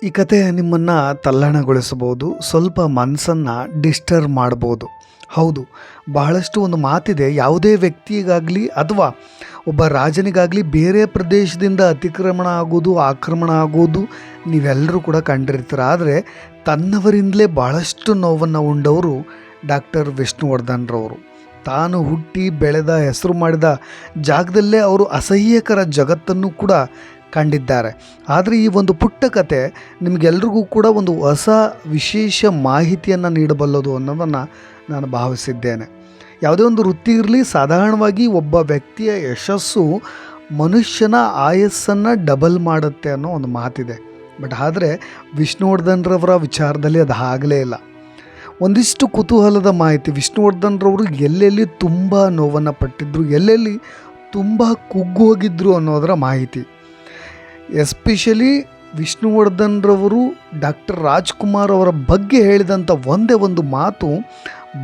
ಈ ಕತೆ ನಿಮ್ಮನ್ನು ತಲ್ಲಣಗೊಳಿಸಬಹುದು, ಸ್ವಲ್ಪ ಮನಸ್ಸನ್ನು ಡಿಸ್ಟರ್ಬ್ ಮಾಡ್ಬೋದು. ಹೌದು, ಬಹಳಷ್ಟು ಒಂದು ಮಾತಿದೆ, ಯಾವುದೇ ವ್ಯಕ್ತಿಗಾಗಲಿ ಅಥವಾ ಒಬ್ಬ ರಾಜನಿಗಾಗಲಿ ಬೇರೆ ಪ್ರದೇಶದಿಂದ ಅತಿಕ್ರಮಣ ಆಗೋದು, ಆಕ್ರಮಣ ಆಗೋದು ನೀವೆಲ್ಲರೂ ಕೂಡ ಕಂಡಿರ್ತೀರ. ಆದರೆ ತನ್ನವರಿಂದಲೇ ಭಾಳಷ್ಟು ನೋವನ್ನು ಉಂಡವರು ಡಾಕ್ಟರ್ ವಿಷ್ಣುವರ್ಧನ್ರವರು. ತಾನು ಹುಟ್ಟಿ ಬೆಳೆದ ಹೆಸರು ಮಾಡಿದ ಜಾಗದಲ್ಲೇ ಅವರು ಅಸಹ್ಯಕರ ಜಗತ್ತನ್ನು ಕೂಡ ಕಂಡಿದ್ದಾರೆ. ಆದರೆ ಈ ಒಂದು ಪುಟ್ಟ ಕತೆ ನಿಮಗೆಲ್ರಿಗೂ ಕೂಡ ಒಂದು ಹೊಸ ವಿಶೇಷ ಮಾಹಿತಿಯನ್ನು ನೀಡಬಲ್ಲದು ಅನ್ನೋದನ್ನು ನಾನು ಭಾವಿಸಿದ್ದೇನೆ. ಯಾವುದೇ ಒಂದು ವೃತ್ತಿ ಇರಲಿ, ಸಾಧಾರಣವಾಗಿ ಒಬ್ಬ ವ್ಯಕ್ತಿಯ ಯಶಸ್ಸು ಮನುಷ್ಯನ ಆಯಸ್ಸನ್ನು ಡಬಲ್ ಮಾಡುತ್ತೆ ಅನ್ನೋ ಒಂದು ಮಾತಿದೆ. ಬಟ್ ಆದರೆ ವಿಷ್ಣುವರ್ಧನ್ರವರ ವಿಚಾರದಲ್ಲಿ ಅದು ಆಗಲೇ ಇಲ್ಲ. ಒಂದಿಷ್ಟು ಕುತೂಹಲದ ಮಾಹಿತಿ, ವಿಷ್ಣುವರ್ಧನ್ರವರು ಎಲ್ಲೆಲ್ಲಿ ತುಂಬ ನೋವನ್ನು ಪಟ್ಟಿದ್ರು, ಎಲ್ಲೆಲ್ಲಿ ತುಂಬ ಕುಗ್ಗು ಹೋಗಿದ್ರು ಅನ್ನೋದರ ಮಾಹಿತಿ. ಎಸ್ಪೆಷಲಿ ವಿಷ್ಣುವರ್ಧನ್ರವರು ಡಾಕ್ಟರ್ ರಾಜ್ಕುಮಾರ್ ಅವರ ಬಗ್ಗೆ ಹೇಳಿದಂಥ ಒಂದೇ ಒಂದು ಮಾತು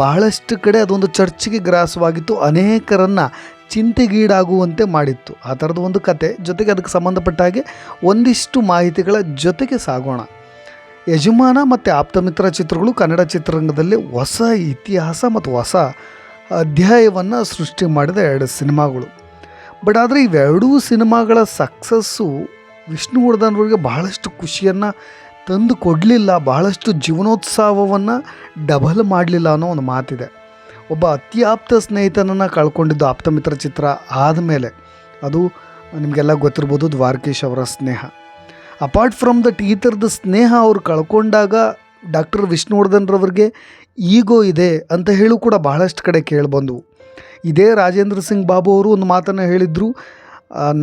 ಬಹಳಷ್ಟು ಕಡೆ ಅದೊಂದು ಚರ್ಚೆಗೆ ಗ್ರಾಸವಾಗಿತ್ತು, ಅನೇಕರನ್ನು ಚಿಂತೆಗೀಡಾಗುವಂತೆ ಮಾಡಿತ್ತು. ಆ ಥರದ ಒಂದು ಕತೆ ಜೊತೆಗೆ ಅದಕ್ಕೆ ಸಂಬಂಧಪಟ್ಟ ಹಾಗೆ ಒಂದಿಷ್ಟು ಮಾಹಿತಿಗಳ ಜೊತೆಗೆ ಸಾಗೋಣ. ಯಜಮಾನ ಮತ್ತು ಆಪ್ತಮಿತ್ರ ಚಿತ್ರಗಳು ಕನ್ನಡ ಚಿತ್ರರಂಗದಲ್ಲಿ ಹೊಸ ಇತಿಹಾಸ ಮತ್ತು ಹೊಸ ಅಧ್ಯಾಯವನ್ನು ಸೃಷ್ಟಿ ಮಾಡಿದ ಎರಡು ಸಿನಿಮಾಗಳು. ಬಟ್ ಆದರೆ ಇವೆರಡೂ ಸಿನಿಮಾಗಳ ಸಕ್ಸಸ್ಸು ವಿಷ್ಣುವರ್ಧನ್ರವರಿಗೆ ಬಹಳಷ್ಟು ಖುಷಿಯನ್ನು ತಂದು ಕೊಡಲಿಲ್ಲ, ಬಹಳಷ್ಟು ಜೀವನೋತ್ಸವವನ್ನು ಡಬಲ್ ಮಾಡಲಿಲ್ಲ ಅನ್ನೋ ಒಂದು ಮಾತಿದೆ. ಒಬ್ಬ ಅತ್ಯಾಪ್ತ ಸ್ನೇಹಿತನನ್ನು ಕಳ್ಕೊಂಡಿದ್ದು ಆಪ್ತಮಿತ್ರ ಚಿತ್ರ ಆದಮೇಲೆ, ಅದು ನಿಮಗೆಲ್ಲ ಗೊತ್ತಿರ್ಬೋದು, ದ್ವಾರಕೀಶ್ ಅವರ ಸ್ನೇಹ. ಅಪಾರ್ಟ್ ಫ್ರಮ್ ದಟ್, ಈ ಥರದ ಸ್ನೇಹ ಅವ್ರು ಕಳ್ಕೊಂಡಾಗ ಡಾಕ್ಟರ್ ವಿಷ್ಣುವರ್ಧನ್ರವ್ರಿಗೆ ಈಗೋ ಇದೆ ಅಂತ ಹೇಳಿ ಕೂಡ ಬಹಳಷ್ಟು ಕಡೆ ಕೇಳಿಬಂದವು. ಇದೇ ರಾಜೇಂದ್ರ ಸಿಂಗ್ ಬಾಬು ಅವರು ಒಂದು ಮಾತನ್ನು ಹೇಳಿದರು,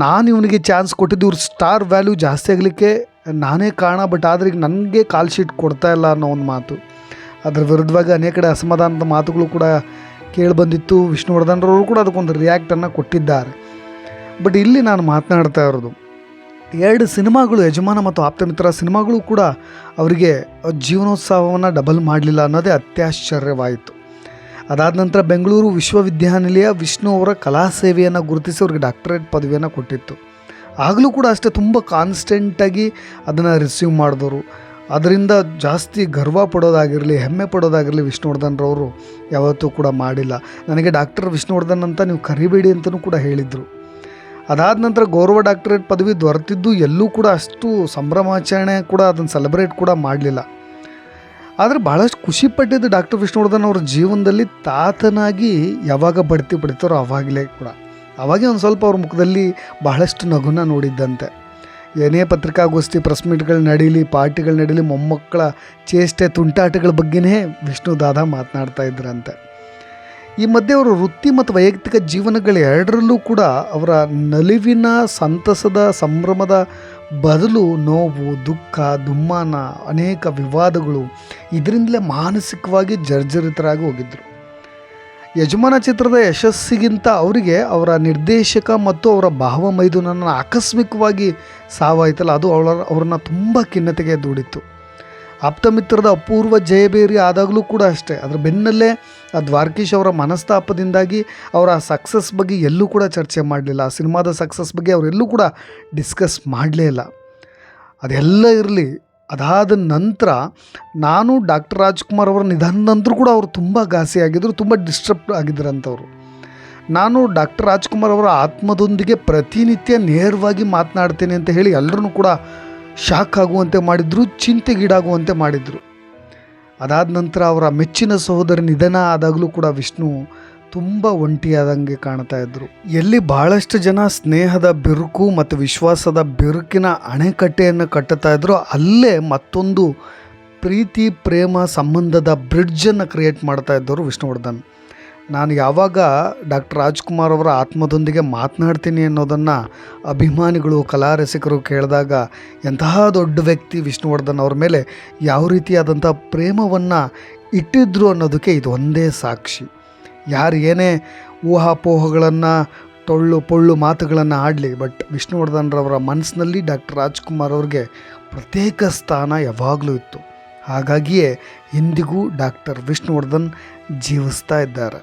ನಾನು ಇವನಿಗೆ ಚಾನ್ಸ್ ಕೊಟ್ಟಿದ್ದು ಇವ್ರ ಸ್ಟಾರ್ ವ್ಯಾಲ್ಯೂ ಜಾಸ್ತಿ ಆಗಲಿಕ್ಕೆ ನಾನೇ ಕಾರಣ, ಬಟ್ ಆದರೆ ಈಗ ನನಗೆ ಕಾಲ್ ಶೀಟ್ ಕೊಡ್ತಾ ಇಲ್ಲ ಅನ್ನೋ ಒಂದು ಮಾತು. ಅದರ ವಿರುದ್ಧವಾಗಿ ಅನೇಕ ಕಡೆ ಅಸಮಾಧಾನದ ಮಾತುಗಳು ಕೂಡ ಕೇಳಿಬಂದಿತ್ತು. ವಿಷ್ಣುವರ್ಧನ್ರವರು ಕೂಡ ಅದಕ್ಕೊಂದು ರಿಯಾಕ್ಟನ್ನು ಕೊಟ್ಟಿದ್ದಾರೆ. ಬಟ್ ಇಲ್ಲಿ ನಾನು ಮಾತನಾಡ್ತಾ ಇರೋದು, ಎರಡು ಸಿನಿಮಾಗಳು, ಯಜಮಾನ ಮತ್ತು ಆಪ್ತಮಿತ್ರ ಸಿನಿಮಾಗಳು ಕೂಡ ಅವರಿಗೆ ಜೀವನೋತ್ಸವವನ್ನು ಡಬಲ್ ಮಾಡಲಿಲ್ಲ ಅನ್ನೋದೇ ಅತ್ಯಾಶ್ಚರ್ಯವಾಯಿತು. ಅದಾದ ನಂತರ ಬೆಂಗಳೂರು ವಿಶ್ವವಿದ್ಯಾನಿಲಯ ವಿಷ್ಣು ಅವರ ಕಲಾ ಸೇವೆಯನ್ನು ಗುರುತಿಸಿ ಅವ್ರಿಗೆ ಡಾಕ್ಟರೇಟ್ ಪದವಿಯನ್ನು ಕೊಟ್ಟಿತ್ತು. ಆಗಲೂ ಕೂಡ ಅಷ್ಟೇ ತುಂಬ ಕಾನ್ಸ್ಟೆಂಟಾಗಿ ಅದನ್ನು ರಿಸೀವ್ ಮಾಡಿದವರು. ಅದರಿಂದ ಜಾಸ್ತಿ ಗರ್ವ ಪಡೋದಾಗಿರಲಿ, ಹೆಮ್ಮೆ ಪಡೋದಾಗಿರಲಿ ವಿಷ್ಣುವರ್ಧನ್ರವರು ಯಾವತ್ತೂ ಕೂಡ ಮಾಡಿಲ್ಲ. ನನಗೆ ಡಾಕ್ಟರ್ ವಿಷ್ಣುವರ್ಧನ್ ಅಂತ ನೀವು ಕರಿಬೇಡಿ ಅಂತಲೂ ಕೂಡ ಹೇಳಿದರು. ಅದಾದ ನಂತರ ಗೌರವ ಡಾಕ್ಟರೇಟ್ ಪದವಿ ದೊರೆತಿದ್ದು ಎಲ್ಲೂ ಕೂಡ ಅಷ್ಟು ಸಂಭ್ರಮಾಚರಣೆ ಕೂಡ ಅದನ್ನು ಸೆಲೆಬ್ರೇಟ್ ಕೂಡ ಮಾಡಲಿಲ್ಲ. ಆದರೆ ಭಾಳಷ್ಟು ಖುಷಿಪಟ್ಟಿದ್ದು ಡಾಕ್ಟರ್ ವಿಷ್ಣುವರ್ಧನ್ ಅವರ ಜೀವನದಲ್ಲಿ ತಾತನಾಗಿ ಯಾವಾಗ ಬಡ್ತಿ ಪಡಿತಾರೋ ಆವಾಗಲೇ ಕೂಡ, ಆವಾಗೇ ಒಂದು ಸ್ವಲ್ಪ ಅವ್ರ ಮುಖದಲ್ಲಿ ಬಹಳಷ್ಟು ನಗುನ ನೋಡಿದ್ದಂತೆ. ಏನೇ ಪತ್ರಿಕಾಗೋಷ್ಠಿ, ಪ್ರೆಸ್ ಮೀಟ್ಗಳು ನಡೀಲಿ, ಪಾರ್ಟಿಗಳು ನಡೀಲಿ, ಮೊಮ್ಮಕ್ಕಳ ಚೇಷ್ಟೆ ತುಂಟಾಟಗಳ ಬಗ್ಗೆನೇ ವಿಷ್ಣು ದಾದಾ ಮಾತನಾಡ್ತಾ ಇದ್ರಂತೆ. ಈ ಮಧ್ಯೆ ಅವರ ವೃತ್ತಿ ಮತ್ತು ವೈಯಕ್ತಿಕ ಜೀವನಗಳು ಎರಡರಲ್ಲೂ ಕೂಡ ಅವರ ನಲಿವಿನ, ಸಂತಸದ, ಸಂಭ್ರಮದ ಬದಲು ನೋವು, ದುಃಖ, ದುಮ್ಮಾನ, ಅನೇಕ ವಿವಾದಗಳು, ಇದರಿಂದಲೇ ಮಾನಸಿಕವಾಗಿ ಜರ್ಜರಿತರಾಗಿ ಹೋಗಿದ್ದರು. ಯಜಮಾನ ಚಿತ್ರದ ಯಶಸ್ಸಿಗಿಂತ ಅವರಿಗೆ ಅವರ ನಿರ್ದೇಶಕ ಮತ್ತು ಅವರ ಭಾವಮೈದುನನ್ನು ಆಕಸ್ಮಿಕವಾಗಿ ಸಾವಾಯ್ತಲ್ಲ, ಅದು ಅವ್ರನ್ನ ತುಂಬ ಖಿನ್ನತೆಗೆ ದೂಡಿತ್ತು. ಆಪ್ತಮಿತ್ರದ ಅಪೂರ್ವ ಜಯಬೇರಿ ಆದಾಗಲೂ ಕೂಡ ಅಷ್ಟೇ, ಅದರ ಬೆನ್ನಲ್ಲೇ ಆ ದ್ವಾರಕೀಶ್ ಅವರ ಮನಸ್ತಾಪದಿಂದಾಗಿ ಅವರ ಸಕ್ಸಸ್ ಬಗ್ಗೆ ಎಲ್ಲೂ ಕೂಡ ಚರ್ಚೆ ಮಾಡಲಿಲ್ಲ. ಆ ಸಿನಿಮಾದ ಸಕ್ಸಸ್ ಬಗ್ಗೆ ಅವರೆಲ್ಲೂ ಕೂಡ ಡಿಸ್ಕಸ್ ಮಾಡಲೇ ಇಲ್ಲ. ಅದೆಲ್ಲ ಇರಲಿ, ಅದಾದ ನಂತರ ನಾನು ಡಾಕ್ಟರ್ ರಾಜ್ಕುಮಾರ್ ಅವರ ನಿಧನದ ನಂತರ ಕೂಡ ಅವರು ತುಂಬ ಘಾಸಿಯಾಗಿದ್ದರು, ತುಂಬ ಡಿಸ್ಟರ್ಬ್ ಆಗಿದ್ದರಂಥವ್ರು. ನಾನು ಡಾಕ್ಟರ್ ರಾಜ್ಕುಮಾರ್ ಅವರ ಆತ್ಮದೊಂದಿಗೆ ಪ್ರತಿನಿತ್ಯ ನೇರವಾಗಿ ಮಾತನಾಡ್ತೇನೆ ಅಂತ ಹೇಳಿ ಎಲ್ಲರೂ ಕೂಡ ಶಾಕ್ ಆಗುವಂತೆ ಮಾಡಿದರು, ಚಿಂತೆಗೀಡಾಗುವಂತೆ ಮಾಡಿದರು. ಅದಾದ ನಂತರ ಅವರ ಮೆಚ್ಚಿನ ಸಹೋದರಿ ನಿಧನ ಆದಾಗಲೂ ಕೂಡ ವಿಷ್ಣು ತುಂಬ ಒಂಟಿಯಾದಂಗೆ ಕಾಣ್ತಾ ಇದ್ದರು. ಎಲ್ಲಿ ಭಾಳಷ್ಟು ಜನ ಸ್ನೇಹದ ಬಿರುಕು ಮತ್ತು ವಿಶ್ವಾಸದ ಬಿರುಕಿನ ಅಣೆಕಟ್ಟೆಯನ್ನು ಕಟ್ಟುತ್ತಾ ಇದ್ದರು, ಅಲ್ಲೇ ಮತ್ತೊಂದು ಪ್ರೀತಿ ಪ್ರೇಮ ಸಂಬಂಧದ ಬ್ರಿಡ್ಜನ್ನು ಕ್ರಿಯೇಟ್ ಮಾಡ್ತಾ ಇದ್ದವರು ವಿಷ್ಣುವರ್ಧನ್. ನಾನು ಯಾವಾಗ ಡಾಕ್ಟರ್ ರಾಜ್ಕುಮಾರ್ ಅವರ ಆತ್ಮದೊಂದಿಗೆ ಮಾತನಾಡ್ತೀನಿ ಅನ್ನೋದನ್ನು ಅಭಿಮಾನಿಗಳು, ಕಲಾ ರಸಿಕರು ಕೇಳಿದಾಗ ಎಂತಹ ದೊಡ್ಡ ವ್ಯಕ್ತಿ ವಿಷ್ಣುವರ್ಧನ್ ಅವ್ರ ಮೇಲೆ ಯಾವ ರೀತಿಯಾದಂಥ ಪ್ರೇಮವನ್ನು ಇಟ್ಟಿದ್ರು ಅನ್ನೋದಕ್ಕೆ ಇದು ಒಂದೇ ಸಾಕ್ಷಿ. ಯಾರು ಏನೇ ಊಹಾಪೋಹಗಳನ್ನು, ಟೊಳ್ಳು ಪೊಳ್ಳು ಮಾತುಗಳನ್ನು ಆಡಲಿ, ಬಟ್ ವಿಷ್ಣುವರ್ಧನ್ರವರ ಮನಸ್ಸಿನಲ್ಲಿ ಡಾಕ್ಟರ್ ರಾಜ್ಕುಮಾರ್ ಅವ್ರಿಗೆ ಪ್ರತ್ಯೇಕ ಸ್ಥಾನ ಯಾವಾಗಲೂ ಇತ್ತು. ಹಾಗಾಗಿಯೇ ಇಂದಿಗೂ ಡಾಕ್ಟರ್ ವಿಷ್ಣುವರ್ಧನ್ ಜೀವಿಸ್ತಾ ಇದ್ದಾರೆ.